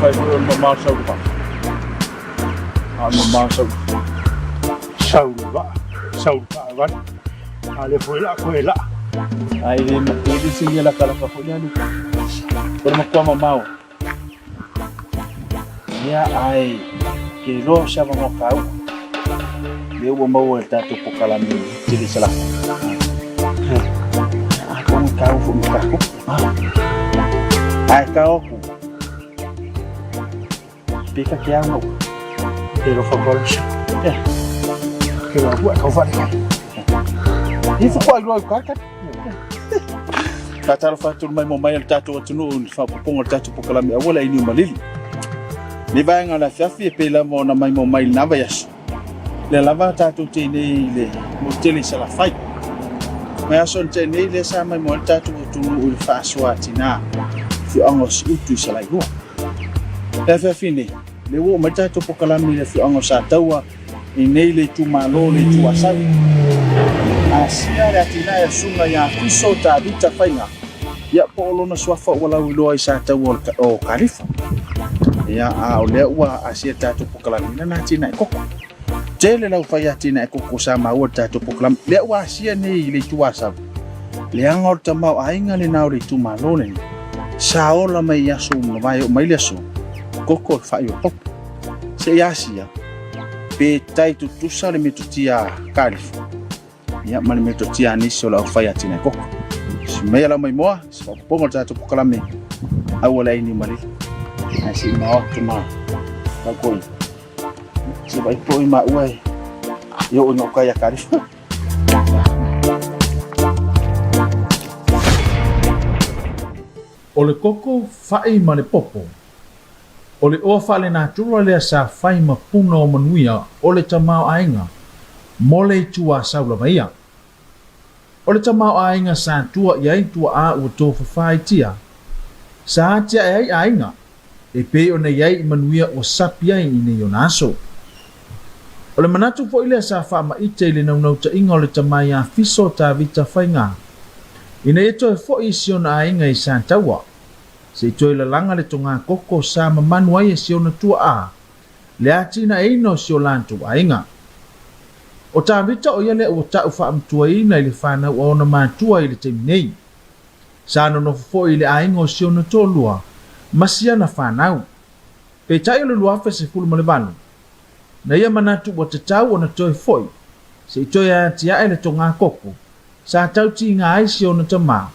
fai o mamau sau pa. Mamau sau pa vai. Ale foi lá com ela. Aí ele se ia lá cala pa foi ali. Por uma cama mau. Ia ai que lo chama mo kau. Deu o mau el tatu po kalami jadi salah. Aku kau pun kau. Ai kau. Pika que amo. Pero favor. Que lo buat kau faz. Isso qual lo kaka. Kata fatul mai mo mai el tatu tunu fa pongo tatu po kalami awala ini malili. Ni vai ngala fiafi pe la mo na mai mo mai na vayas. Le lava tatu tini le mo tele sala fai. Mai ason tini le sa mai mo tatu tunu ul fa swatina. Fi angos utu sala go. Le fiafi ni le wo mai tatu po kalami le fi angos atawa ini le tu malo le tu asai. Asia le atina ya sunga ya fiso ta vita fainga. Ya polo na swafa wala ulo isa tawa o kalifa. Ya o le ua asia tatu po kalami na tina koko. Tele lau fai atina koko sama ua tatu po kalami. Le ua asia ni le tuasa. Le angor tamau ainga le nau le tu malo le. Saola mai yasu mai mai le so. Koko fai o pop. Se asia. Pe tai tu tusa le metutia kalifa. Ya mali metutia ni so lau fai atina koko. Mea la mai moa, so pongo tatu po kalami. Awala ini mali. Nasi mau cuma bakoi. Sebab itu mak uai. Yo nak kaya karif. Ole koko fai male popo. Ole o fale na tula le sa fai ma puna o manuia ole tamau ainga. Mole tua saula maia. Ole tamau ainga sa tua yai tua a o to fai tia. Sa tia ai ainga. E pe o nei ai manuia o sapi ai i o naso. O le manatu fo ile sa wha ma ite le nau ta inga o le tamai a fiso ta vita whainga. I nei eto e fo i siona a inga i sa taua. Se ito i la langa le tonga koko sa mamanu ai e siona tua a. Le atina e ino sio lantu a inga. O ta vita o yale o ta ufa amtua ina i le whana o ona matua i le te minei. Sa no fo i le a inga o siona tolua. Masia na whanau. Pe tai o le luafe se fulu ma le vanu. Na ia manatu o te tau o na toi foi. Se i toi a tia e le tonga koko. Sa tau ti ngā aisi o na tama.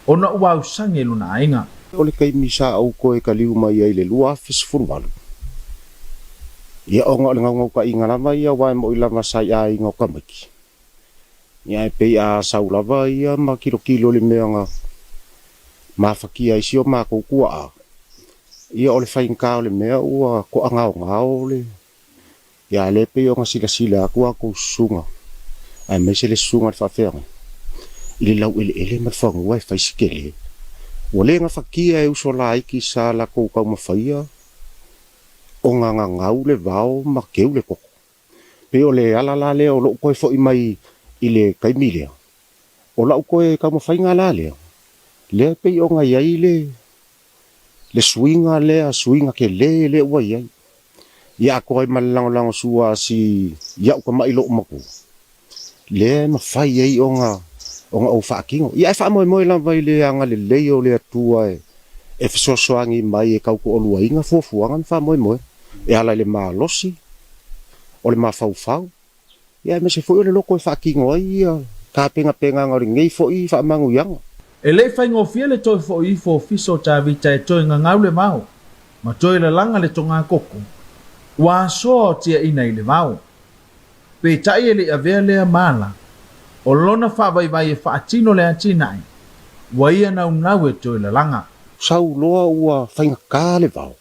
O na uau sange luna ainga. O le kai misa au koe ka liu mai ai le luafe se fulu vanu. Ia o ngā le ngau ka inga lama ia wai mo ila masai a inga o kamaki. Ia e pei a sau lava ia ma kilo le mea ngā. Mafakia isi o ma kukua a. Ia o le whainka o le mea ua ko angao le. Ia le pe o nga sila aku ko sunga. Ai me se le sunga le whawhenga. I le lau ele ma whangua e whaisikele. Ua le nga whakia e uso la iki sa la kou kau mawhaia. O nga ngau le vao ma keu le koko. Pe o le alala le o loo koe fo i mai i le kaimilea. O lau koe kau mawhainga la lea. Le pe o nga iai le swinga le a swinga ke le ua iai. Ia ko ai malango sua si ia ko mai lo mako. Le ma fai iai o nga o whaakingo. Ia e wha moe la vai le anga le leo le atua e fisosoangi mai e kau ko o lua inga fuafuangan wha moe. E ala le maa losi. O le maa fau. Ia me se foi o le loko e whaakingo ai ia. Ka penga ngari ngei foi wha mangu ianga. E le whaingo fia le toi fo i fo fiso ta vita e toi ngau le mau. Ma toi le langa le tonga koko. Wa so tia ina i le mau. Pe tai e le avea lea mala. O lona wha vai e wha atino le atinai. Wa ia nau e toi le langa. Sau loa ua whainga ka le vau.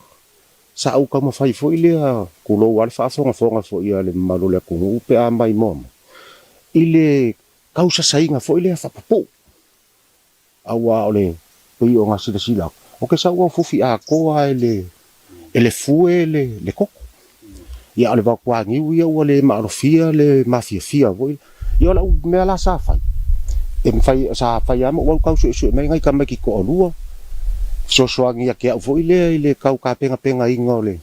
Sa au kama whai fo i lea kulo wale wha fonga fo i le malo lea kungu upe a mai moma. I le kausa sainga fo i lea whapapu. Awa ole pui o nga sila. O ke sa ua fufi a koa ele fue le koko. Ia ole wau kua ngiu ia ua le maarofia le mafia voi. Ia ola u mea la sa fai. E mwhai sa fai ama ua kau su mai ngai ka mai ki ko olua. sosoangi ya kia fo ile kau ka penga inga ole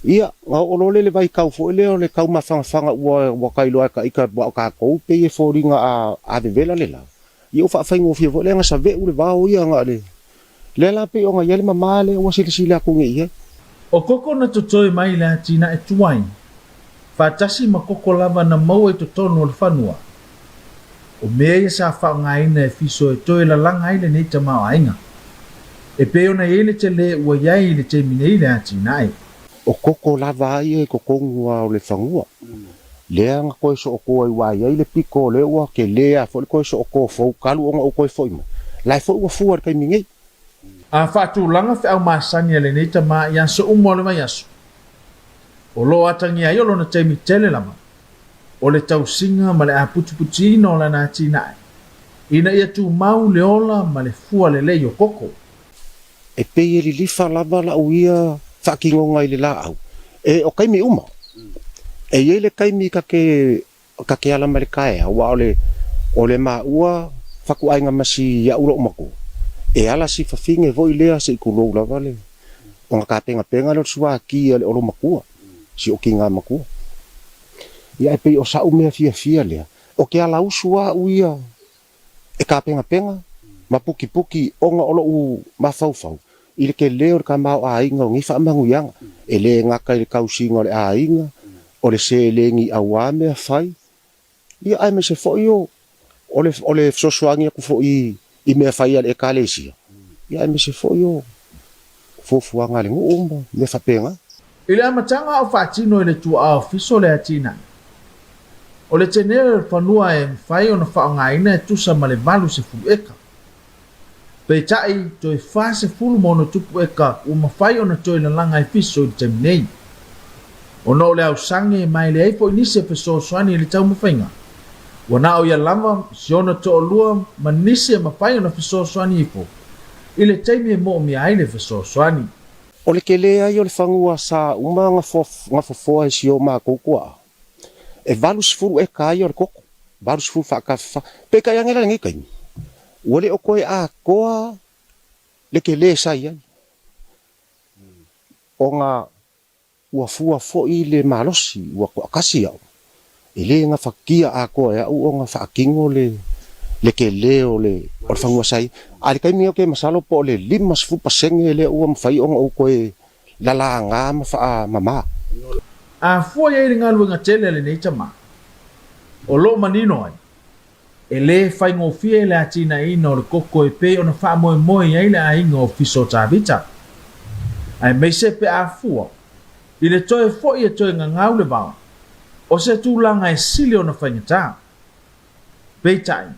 ia nga olole le vai kau fo ile kau mafanga wa kailo ka ika wa ka ko pe e fo ringa a de vela lela io fa fa ngofi fo le nga sa ve ule va o ia nga le la pe o nga yele mama le o sila ku ngi O koko na totoi mai le tina e tuai. Whatasi ma koko lava na mau e totono o le whanua. O mea ia sa whaongaina e fiso e toi la langa ile nei ta mao ainga. E peo na ele te le ua iai le te minei le tina e. O koko lava ai e koko ngua o le whangua. Lea nga koe so o koe wai ai le piko le ua ke lea fo le koe so o koe fau kalu o nga o koe fo ima. Lai fo ua fuar kai mingei. A whatu langa whi au maasani ale nei ta maa ia so umo le mai asu. O lo atangi ai o lo na teimi tele lama. O le tau singa ma le a puti ino la na tina e. Ina ia tu mau le ola ma le fua le lei o koko. E pei e li lifa lava la uia whakingonga i le la au. E o kaimi uma. E ye le kaimi ka ke ala ma le kae. Wa o le maa ua whaku ainga masi ia uro umako. E ala si whawhinge voi lea se i kulou lava le. O nga ka penga le sua ki ale oro makua. Si o ki ngā makua. Ia e pei o sa umea fia lea. O ke ala usua uia. E ka penga. Ma puki o nga olo u mawhau. I le ke leo le ka mau a inga o ngifa amangu ianga. E le ngaka i le kausinga o le a inga. O le se le ngi awame a fai. Ia ai me se fo iyo. O le sosuangi aku fo I mea whai ale e kālesia. Ia e me se fo yo. Fofuanga le ngumba. Me whapenga. I le amatanga o whaatino i le tua au fiso le atina. O le tenere le whanua e mwhai o na whaongaina e tusa ma le valu se fulu eka. Pei tai toi wha se fulu mono tupu eka u mawhai o na toi na langa e fiso i te minei. O no le au sange mai le eifo inise fiso swani le tau mawhainga. Wana o ia lama, si ona to o lua, ma nisi e mawhai o na fiso swani ifo. I le teimi e mo mi aile fiso swani. O le ke lea i o le whangua sa uma nga fofoa e si o maa koukua. E valu sifuru e ka i o le koko. Valu sifuru whakawha. Peka i angela ngi kaini. Ua le o koe a koa le ke lea sa i ai. O nga ua fua fo i le malosi, ua koa kasi au. E le nga whakia a koa e au o nga whakingo le ke leo le o le whangua sai. A le kaimi o ke masalo po le 5% le ua mwhai o nga o koe lala ngā mawha mama. A fua ia ili ngalu nga tele le neita ma. O lo manino ai. E le whai ngofia le atina ina o le koko e pe o na wha moe ia ile a inga o fiso tāwita. Ai meise pe a fua. I le toe fo ia toe nga ngau le vau. O se tūlanga e sili o na whaingata. Peitai.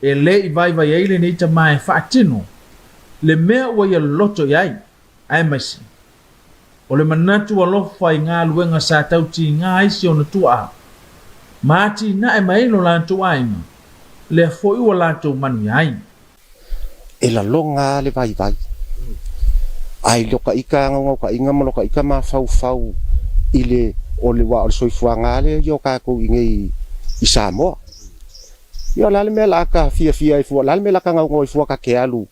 E le I vai eile neita ma e whaatino. Le mea ua ia loto iai. Ai maisi. O le manatu a lofa I ngā luenga sa tauti ngā isi o na tua. Maati na e mailo la tua inga. Le foi ua la tua manu iai. E la longa le vai. Ai loka ika ngau ka inga ma loka ika ma fau I le o le wa o le soifua ngā le yo ka kou ingei I Samoa. Yo lale me la ka fia I fua. Lale me la ka ngau ngoi fua ka ke alu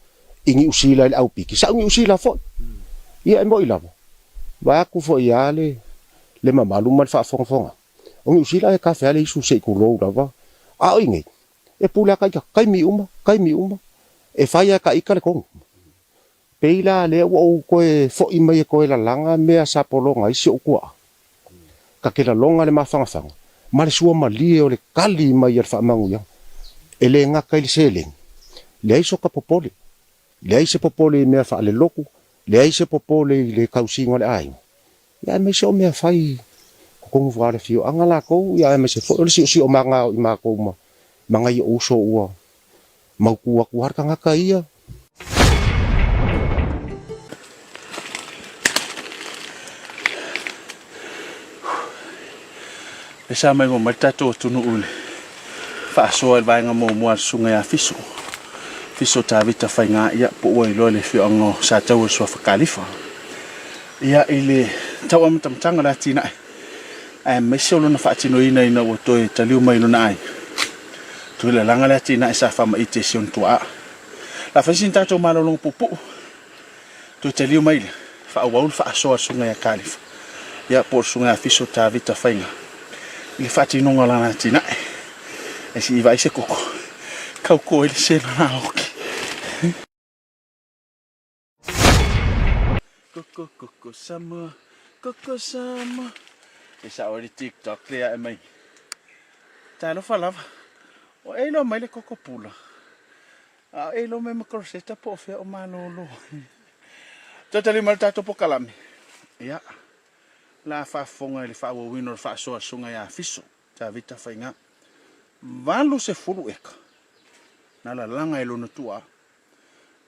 ingi usila le au piki. Sa ungi usila fo. Ia e mo I lava. Wa aku fo ia le mamalu mal fa fonga. Ongi usila e ka fea le isu se kulou lava. A o ingei. E pula ka ika. Kai mi uma. E faya ka ika le kongu. Peila le o koe fo I mai koe la langa mea sa polonga isi o kua. Ka ke la longa le mawhangawhanga. Ma le sua malie o le kali mai al whaamangu ia. E le ngaka ili seleng. Le aiso ka popole. Le aise popole mea wha le loku. Le aise popole le kausinga le ainga. Ia me se o mea whai kukongu whare fio. Anga la kou, ia me se fo. Ole si o manga I maa kou ma. Manga I oso ua. Maukua kuharka ngaka ia. E sa mai mo matatu o tunu ule. Whaasoa il vaenga mo mua sunga ia fiso. Fiso tāwita whainga ia po ua I loa le whio ango sa tau sua whakalifa. Ia I le tau amatamtanga la tina ai. Ai meise olo na whaatino ina o toi taliu mai luna ai. Tui le langa la tina ai sa whama I te sion tua. La whaisin tātou malolong pupu. Tu te liu mai le. Fa waul fa so sunga ya kalifa. Ya por sunga fiso ta vita fainga. Ile fati nonga lana tina. E si vai se koko. Kau ko ele se na oki. Koko sama. Koko sama. Isa ori TikTok le ai mai. Ta no falava. O elo mai le koko pula. A elo me makroseta po fe o manolo. Totally maltato po kalami. Ya. La fa fonga le fa wo winor fa so sunga ya fiso. Ta vita fainga. Valu se fulu eka. Na la langa elo no tua.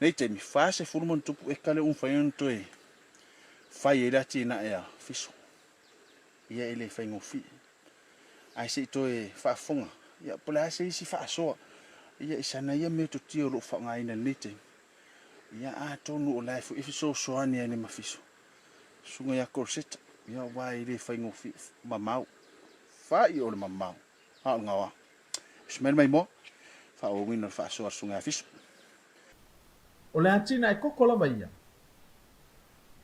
Nei te mi fa se fulu mon tupu eka le un fayon to e. Fai e lati na ya fiso. Ia ele faingo fi. Ai se to e fa fonga. Ya pola se si fa so. Ia isana ia me to tio lo fa ngai na nite. Ia a tonu o life if so soani ani mafiso. Sunga ya korseta. Ia wai le faingo fi mamau. Fa I o le mamau. Ha ngawa. Smel mai mo. Fa o wino fa so sunga fiso. O le atina e koko lava ia.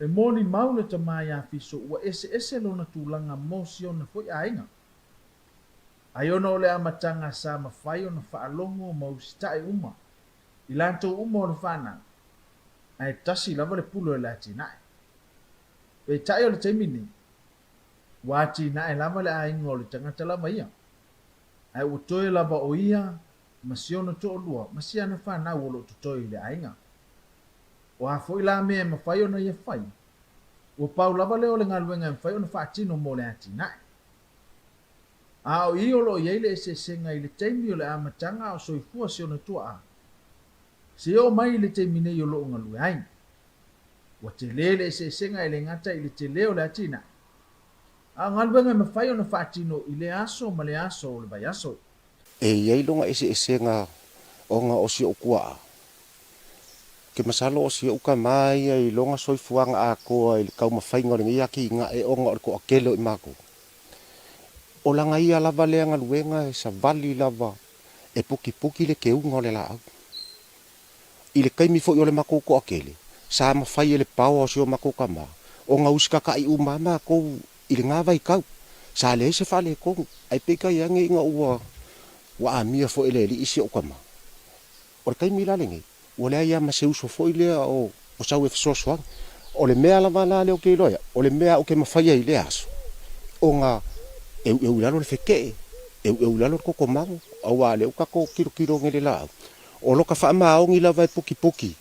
E moni maule ta mai a fiso ua ese lona tūlanga mosio na foi ainga. Aiona o le amatanga sa mawhai o na whaalongo o mausitae uma. I lanto uma o na whana. Ai tasi lava le pulo e la tinae. Pe tai o le taimini. Wa tinae lava le ainga o le tangata lava ia. Ai utoe lava o ia. Masiono to o lua. Masiana whana o lo tutoi le ainga. O a foi la mea mawhai o na ia whai. O pau lava leo le ngaluenga mawhai o na whaatino mo le atinae. A o I o lo iei le se senga I le taimi o le amatanga o soifua se o na tua a. Se o mai le taimi nei o lo ngalue ai. Wa te le se senga I le ngata I le te leo le atina. A ngaluenga mawhai o na whaatino I le aso ma le aso o le vai aso. E iei longa ese senga o nga o si o kua. Ke masalo o si o ka mai I longa soifuanga a koa I le kau mawhainga o le ngia ki nga e o nga o le ko akelo I mako. O langa ia lava lea ngaluenga e sa vali lava e puki le keunga o le lau. I le kaimi fo I o le mako ko akele. Sa mawhai e le pao o si o mako kama. O nga uskaka I umama ko I le ngava I kau. Sa le se fale ko ai peka yange inga ua wa amia fo ele li isi o kama. O le kaimi la lenge. O le ia ma se uso fo ile o sau e fisosoang. O le mea lava la le o ke iloia. O le mea o ke mawhai I le aso. O nga eu lalo le feke eu lalo ko mango au ale o kako kilo ngele la o lo ka fa ma o ngila vai puki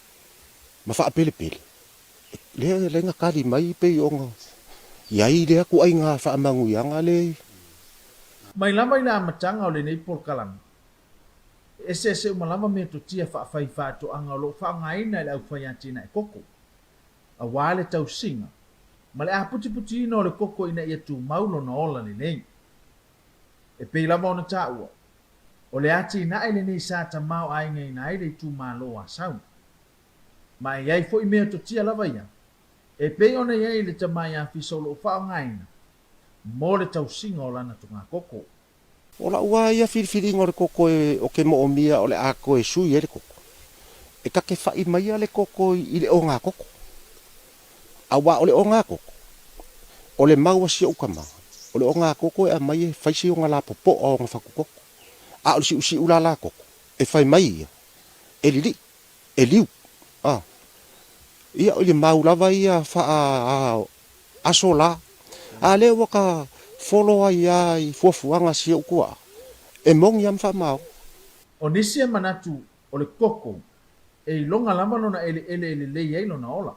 ma fa pele le nga kali mai pe o ia I le aku ai nga fa mangu yanga le Mai lama I la matanga o le nei por kalang. Ese umalama me to tia fai to anga lo fa ngaina le au fai atina e koko. A wale tau singa. Ma le a puti no le koko ina ia tu maulo na ola ni nei. E pei lama ona tāua. O le ati ina ele nei sa ta mau ai ngai na ele tu malo a sau. Ma iai fo I mea to tia lava ia. E pei ona iai le tamai a fisolo o whao ngaina. Mo le tau singa o lana tunga koko. o la ua ia filifili ngore koko e o ke mo mia o le ako e sui e le koko. E ka ke fai mai le koko I le o ngā koko. A wa o le o ngā koko. O le maua si o kama. O le o ngā koko e a mai e fai si o ngā la popo o ngā whaku koko. A o si ula la koko. E fai mai ia. E lili. E liu. Ia o le mau lava ia faa aso la. A le waka follow ai fuafuanga si o kua. E mong yam fa mau. O nisi e manatu o le koko e longa lama lona ele le iei lona ola.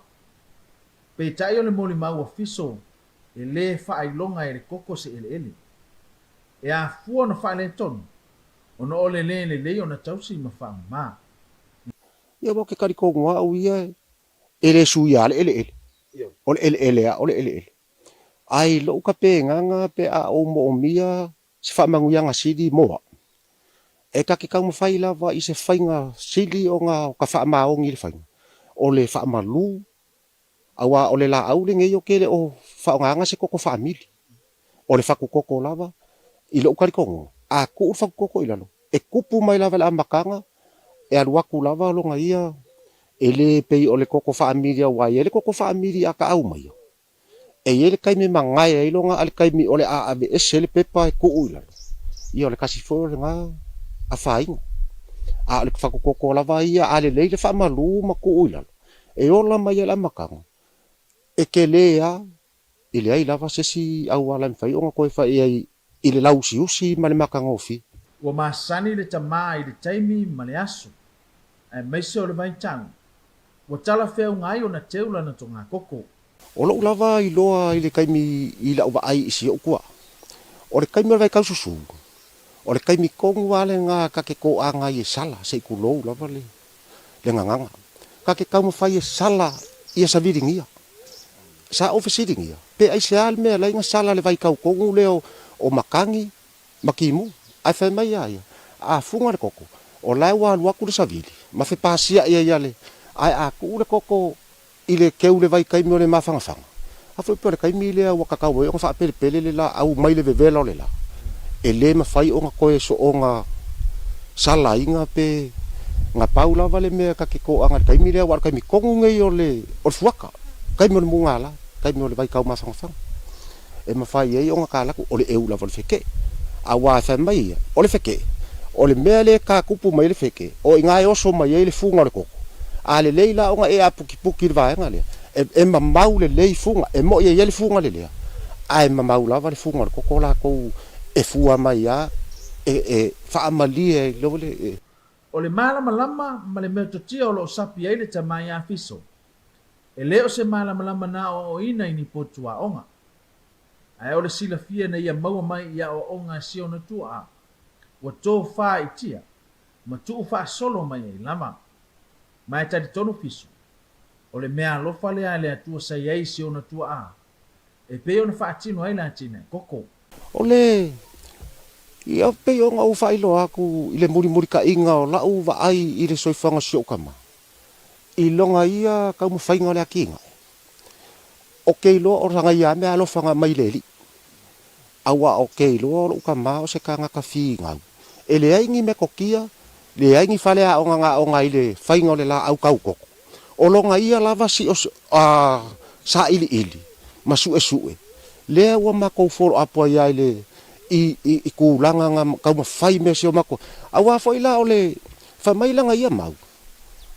Pe tai o le moli mau a fiso e le faa longa e le koko se ele. E a fua na faa le tonu. O no ole le o na tausi ma faa maa. Ia wake kariko ngua au ia. Ele suia le ele. O le ele a o le ele. Ai lo ka pe nganga pe a o mo mia se fa manguyanga sidi moa. E ka ke kau mawhai lava I se whainga sili o ngā ka wha maongi le whainga. O le wha malu. Awa o le la au le ngei o kele o wha nganga se koko wha mili. O le whaku koko lava. I lo ukarikongo. A ku whaku koko I lalo. E kupu mai lava la makanga. E aluaku lava lo ngai ia. ele pei ole koko familia wa ele koko familia ka au mai e ele kai me mangai e longa ale kai mi ole a ave esele pepa ku uila ia ole kasi fo nga a fai a ole fa koko la vai ale le fa malu ma ku uila e ola mai ala makanga e kelea ile ai lava sesi au ala fai onga ko fa e ile lausi usi male makanga ofi ua masani le tamā i le taimi ma le aso e maise o le vaitau ua tala feauga ai ona teu lana togā koko o lo lava i loa i le kaimi i la uwa ai isi o kua o le kaimi vai kau susu o le kaimi kongu wale nga kake ko anga i sala se ku lo lava le nganga kake kau mawhai e sala ia sa viringia sa ofisiringia pe ai se al mea lai nga sala le vai kau kongu leo o makangi makimu ai whai mai aia a funga le koko o lai wa luaku le savili ma fe pasia ia ia le ai a ku le koko i le keu le vai kaimi o le mawhangawhanga a fai pe le kaimi lea wa kakau e o wha pele pele le la au mai le vevela o le la e le mawhai o nga koe so o nga sala inga pe nga paula vale mea kake ko anga kaimi lea wa kaimi kongu ngei o le fuaka kaimi o le mungala kaimi o le vai kau mawhangawhanga e mawhai e o nga kālaku o le eula vale feke a wa whai mai o le feke o le mea le ka kupu mai le feke o inga e oso mai e le funga o le koko a le leila o nga e a puki puki le vaenga le e mamau le lei funga e mo e le funga le lea a e mamau lava le funga le koko la kou e fua mai a e whaamali e lo le o le malamalama ma le mea totia o loo sapi ai le tamā iā fiso e lē o se malamalama na o ina i ni potuaʻoga ae o le silafia na ia maua mai ia ooʻoga e siona tuaʻa ua tofāitia ma tuu faasolo mai ai lava ma e talitonu fiso o le mea alofa lea le atua sai ai siona tuaʻa e pei ona faatino ai latina e koko o le ia pei o nga ufa ilo aku i le muri ka inga o lau va ai i le soifanga si o kama i longa ia ka mawhainga le akinga o keilo o ranga ia mea alofanga mai leli awa o keilo o ukama o se kanga ka whinga e le aingi me kokia le aingi fale a onga o ngai le whainga le la au kau koko o longa ia lava si o sa ili masu e sue le ua mako foro apo ia le i kulanga nga kau mawhai me si o mako awa fo ila o le whamailanga ia mau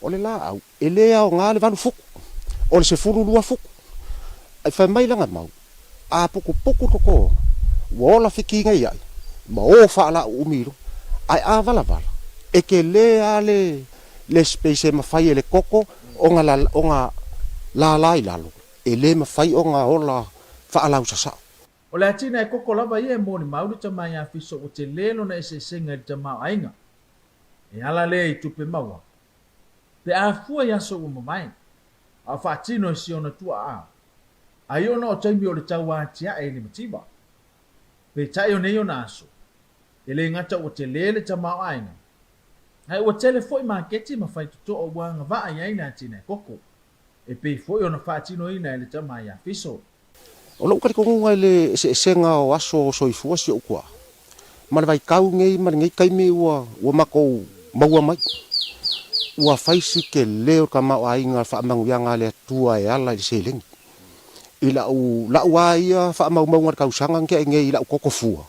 o le la au e lea o ngā le vanu fuku o le se furu lua fuku ai whamailanga mau a puku toko wola whikinga iai ma o whaala umiru ai a vala e ke lea le space e mawhai e le koko o nga la lai lalo e le mawhai o nga ola whaalau sasao o le atina e koko lava ia e moni mau le tamā iā fiso o te lelo na esesenga i le tamā ainga e ala lea i tupe maua pe afua ia so ua mamae a faatino e siona tuaʻa ai ona o taimi o le tauatiaʻe i le matiba pe taʻi o nei ona aso e lē gata ua te lē le tamaoaiga ae ua tele foʻi maketi ma faitotoʻo ua agavaʻa i ai le atina e koko e pei foʻi ona faatinoina e le tamā iā fiso o loo kalikoguga i le eseʻesega o aso soifua si o kua ma le vaikau gei ma le gei kaimi ua makou maua mai ua faisi ke lē o kamaoaiga faamaguiaga le atua e ala i le selegi i lau ā ia faamaumauga le kausaga geaigei i lau kokofua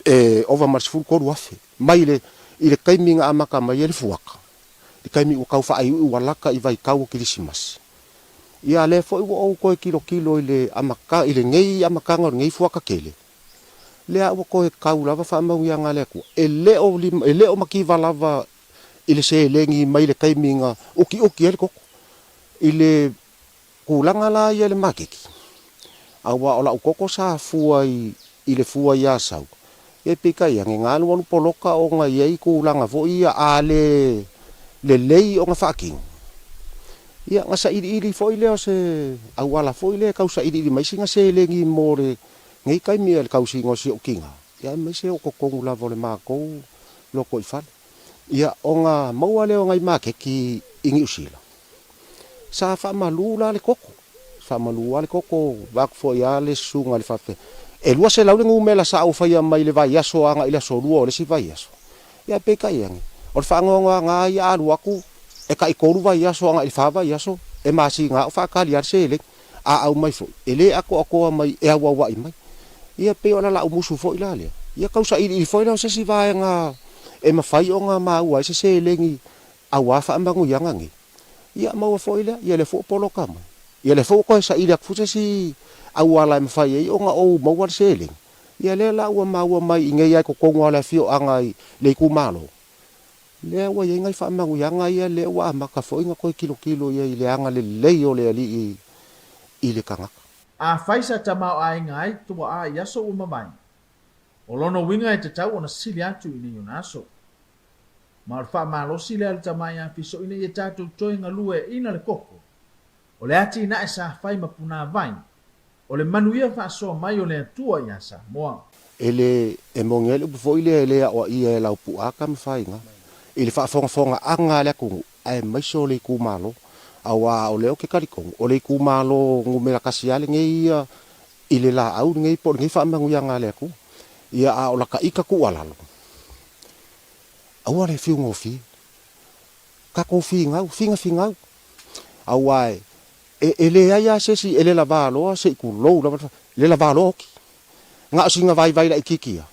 e ova ma le sefulukolu afe mai i le kaimi ga amaka mai e le fuaka le kaimi ua kau faaiui ua laka i vaikau o kilisimasi ia le foʻi ua ou koe kilokilo i le amaka i le gei amakaga o le gei fuaka kele lea ua koe kau lava faamauiaga le akua e lē o makiva lava i le selegi mai le kaimiga ukiuki e le koko i le kulaga la ia le makeki aua o lau koko sa fua i le fua ia sau e pikai age galualu poloka o ga iai kulaga foʻi ia a le lei o ga faakiga ia ga saʻiliʻili foʻi lea o se auala foʻi lea kau saʻiliʻili maisi ga selegi mo le gei kaimi e le kausiga o siʻukiga ia maise o kokogu lava o le makou loko i fale ia o ga maua lea o gai makeki igi usila sa faamalu la le koko faamalu a le koko vaku foʻi a le susuga le fafe e lua se lau le gume la saʻu faia mai le vaiaso aga i le asolua o le si vaiaso ia pekai age o le faagoagoaga ia alu aku e ka ikoru vai aso anga ilfa vai aso e masi nga fa ka liar sele a au mai fo ele ako mai e awa wa mai ia pe ona la umusu fo ila le ia kausa i fo ila se si vai nga e mafai o nga ma wa se selengi awa fa mangu yanga ngi ia mau fo ila ia le fo polo kama ia le fo ko sa ila fu se si awa la mafai o nga o mau wa selengi ia le la wa ma wa mai ngai ai ko kongo la fio angai le ku malo le wa ngai fa mangu yanga ia le wa ma ka fo inga ko kilo ia ile anga le o le ali i le kanga A faisa tamau ai ngai tua a yaso umamai. O lono winga e te tau ona sili atu ini yonaso. Ma fa malo sili al tamai a piso ini e tatu toi ngalue ina le koko. O le ati na esa fai mapuna vai. O le manuia fa so mai o le atua yasa moa. Ele e mongele bu foi le o ia la pu aka me fai nga. Ele fa fonga anga le ku ai mai so le ku malo. Awa o leo ke karikong o le ku malo ngumela kasiale ngei ile la au ngei por ngei fa mangu yanga le ku ia a o la ka ika ku alalo awa le fiu ngofi ka ko fi ngau finga awa ele ya se si ele la valo se ku lo le la valo ki nga singa vai la ikikia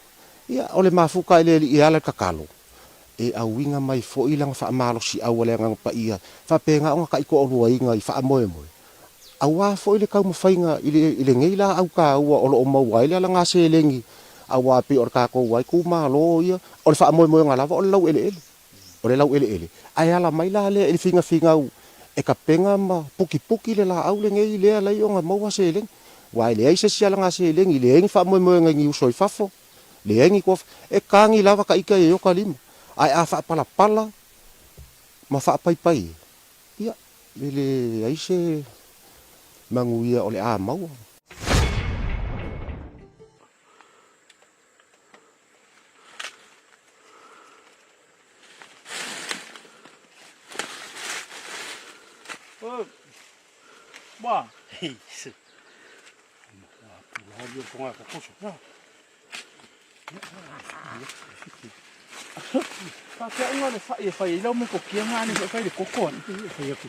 ia o le mafuka ele ia la kakalo e a winga mai fo ilang fa malo si awale ngang pa ia fa penga nga ka iko o inga fa moe awa fo ile ka mo fainga ile ngeila au ka o lo mo wa ile la nga se lengi awa pi or ka ko wai ku malo ia o fa moe nga la o lau ele ai ala mai la le il finga e ka penga ma puki le la au le ngei le la yo nga mo wa se leng wa ile ai se sia la nga se lengi le ngi fa moe nga ngi usoi fafo le ngi ko e kangi lava ka ika yo ka lima ai a fa pala ma fa pai ia le ai se manguia ole a mau ba hei se la yo con aka koso pa ke nga le fa ia me ko kia nga ni fa le kokon fa ia ko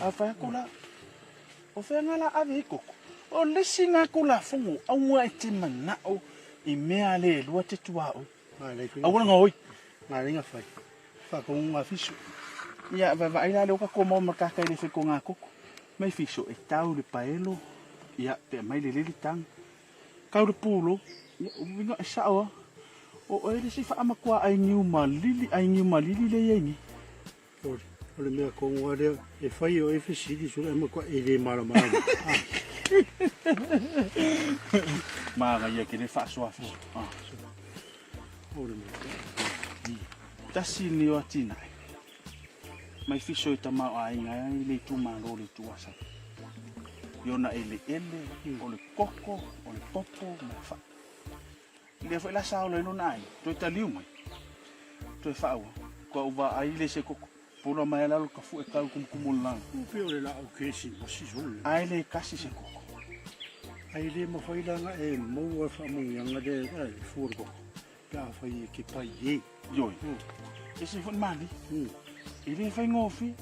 a fa ko la o fa nga la a ve koko o le singa ko la fungu au mo e te mana o i mea le lua te tua o a wala ngoi nga ringa fa ko nga fisu ia va ila le ka ko mo ka ka le fe ko nga koko mai fisu e tau le paelo ia pe mai le tang ka le pulo winga sawa o ele si fa amakwa ai nyu malili le yengi o le mea ko ngore e fai o e fisi di su amakwa e le mara ma ga ia ke le fa so afi o le tasi ni o tina mai fiso ta ma ai ngai le tu ma lo le tu asa yona ele o le koko o le popo ma fa le fa la sa o le no nai to ta liu mai to fa ko va ai le se koko pula mai la ka fu e ka kum lang o pe o le la o ke si so ai le kasi se koko ai le mo fai la nga e mo wa fa mo yanga de fu ko ka fai ke pai ye yo ese fo mali ile fa ngofi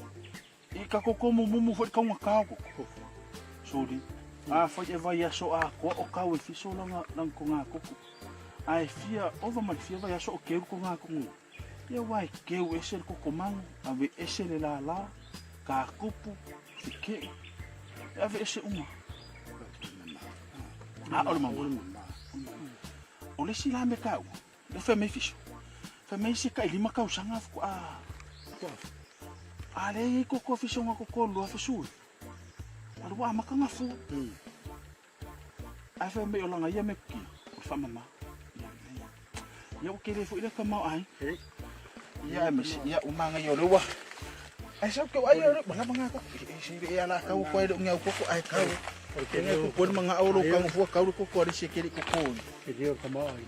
e ka koko mo fo ka ngaka ko sodi a fa e vai so a ko o ka we fiso langa nang ko nga koko ai fia over my fia vai so o ke ko nga ko ia wai ke o ese ko komang ave ese le la ka kupu ke ave ese uma o le mama o le sila me ka le fa me fiso fa me se ka lima ka usanga ko a le ko fiso nga ko lo fa su o wa ma ka nga fu a fa me o langa ia me ki o fa mama ia o kere fu ile ka mau ai ia me ia o manga yo lo wa ai sa ko ai ro bala manga ka si ia la ka ko ai do nga ko ai ka porque ne ko manga o lo ka fu ka ko ri se kere ko ke dio ka mau ai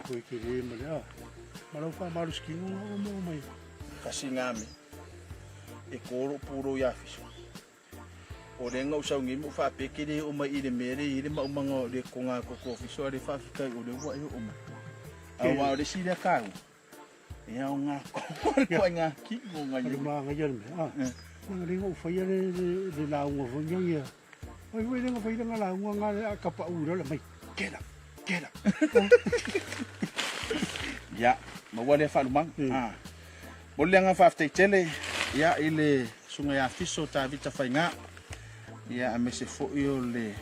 ko ke ri ma ya ma lo fa malu skinu mo mai kasi ngame e koro puro ya fiso o le ngau sau ngi mo fa pe kere o mai ile mere ile ma manga le ko nga ko fiso le fa fika o le wa o ma awa le si le ka ia o ngā koe ngā kingo ngā Ada iu. mga yan. Nang ringo faya le launga fanya ya. Ai wei nga faya nga launga nga kapa ura la mai. Kela. Ia, ma wale whalumang. Mole nga whaaftei tele, ia ile sunga ia fiso ta vita whainga. Ia a mese fo i o le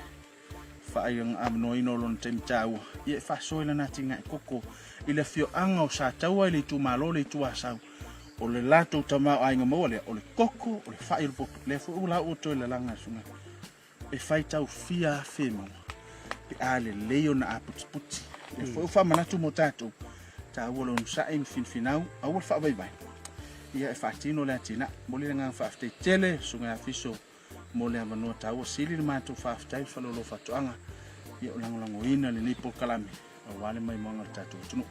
whaayang amnoino lon tem tau. Ia whaasoila nati ngai koko. Ile fio anga o sa taua ile tu malo le tu asau. O le lato tamau ainga maua le o le koko, o le whaai rupo. Le fo ula o toi le langa sunga. E whai tau fia whemau. Pe a le leo na a puti. Le fo uwha manatu mo tātou. Ta ua lon sae finfinau, a ua wha vai. Ia e whaatino le atina. Mole nga whaaftei tele, sunga a fiso. Mole amanua ta ua sili le mātou whaaftei whalolo whatuanga. Ia o langolango ina le nipo kalami. A wale mai moanga tātou tunu.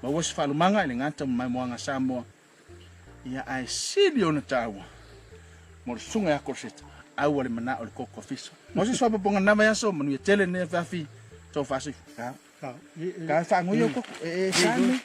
Ma ua si whalumanga ile ngata mai moanga Samoa. Ia ai sili o na tāua. Mo le sunga a korseta. Au le mana o le koko fiso. Mo si swapa ponga nama yaso, manu ia tele ne whaafi. Tau whaasi. Ka whaangu i o koko. E sami.